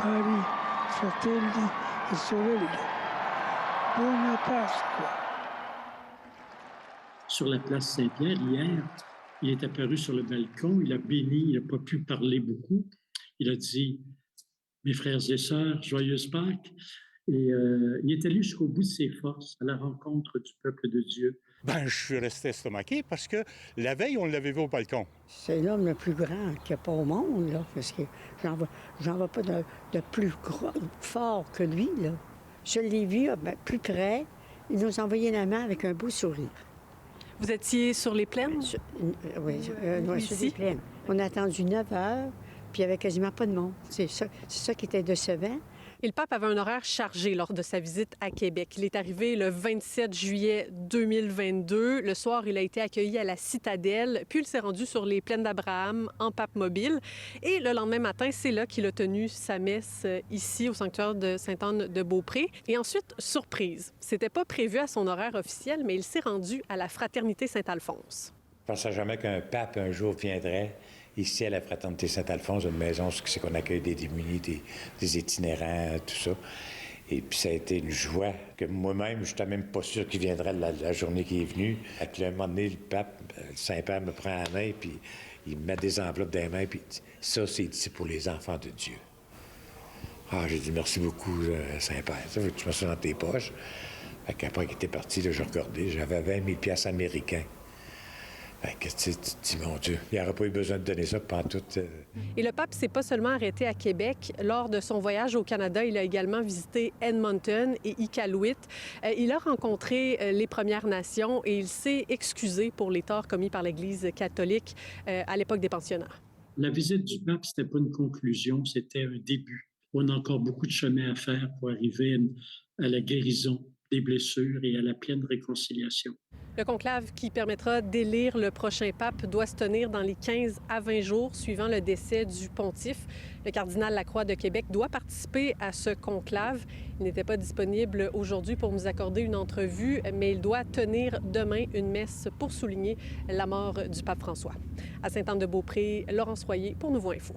Cari fratelli e sorelle, buona Pasqua. Sur la place Saint-Pierre, hier, il est apparu sur le balcon, il a béni, il n'a pas pu parler beaucoup. Il a dit « Mes frères et sœurs, joyeuse Pâques ». Et il est allé jusqu'au bout de ses forces à la rencontre du peuple de Dieu. Ben, je suis resté estomaqué parce que la veille, on l'avait vu au balcon. C'est l'homme le plus grand qu'il n'y a pas au monde, là, parce que j'en vois pas de plus fort que lui, là. Je l'ai vu plus près. Il nous a envoyé la main avec un beau sourire. Vous étiez sur les plaines? Oui, sur les plaines. On a attendu 9 heures, puis il n'y avait quasiment pas de monde. C'est ça qui était décevant. Et le pape avait un horaire chargé lors de sa visite à Québec. Il est arrivé le 27 juillet 2022. Le soir, il a été accueilli à la Citadelle, puis il s'est rendu sur les plaines d'Abraham en pape mobile. Et le lendemain matin, c'est là qu'il a tenu sa messe ici au sanctuaire de Sainte-Anne-de-Beaupré. Et ensuite, surprise, c'était pas prévu à son horaire officiel, mais il s'est rendu à la Fraternité Saint-Alphonse. Je ne pensais jamais qu'un pape un jour viendrait ici à la Fraternité Saint-Alphonse, une maison où c'est qu'on accueille des démunis, des itinérants, tout ça. Et puis ça a été une joie que moi-même, je n'étais même pas sûr qu'il viendrait la journée qui est venue. À un moment donné, le pape, le Saint-Père me prend la main, puis il me met des enveloppes dans les mains, puis il dit « Ça, c'est ici pour les enfants de Dieu. » Ah, j'ai dit « Merci beaucoup, Saint-Père. » Ça fait que tu me suis dans tes poches. Fait qu'après qu'il était parti, là, je regardais, j'avais 20 000 piastres américains. Qu'est-ce que tu dis, mon Dieu, il n'aurait pas eu besoin de donner ça pendant tout. Et le pape s'est pas seulement arrêté à Québec. Lors de son voyage au Canada, il a également visité Edmonton et Iqaluit. Il a rencontré les Premières Nations et il s'est excusé pour les torts commis par l'Église catholique à l'époque des pensionnats. La visite du pape, c'était pas une conclusion, c'était un début. On a encore beaucoup de chemin à faire pour arriver à la guérison des blessures et à la pleine réconciliation. Le conclave qui permettra d'élire le prochain pape doit se tenir dans les 15 à 20 jours suivant le décès du pontife. Le cardinal Lacroix de Québec doit participer à ce conclave. Il n'était pas disponible aujourd'hui pour nous accorder une entrevue, mais il doit tenir demain une messe pour souligner la mort du pape François. À Sainte-Anne-de-Beaupré, Laurence Royer pour Nouveau Info.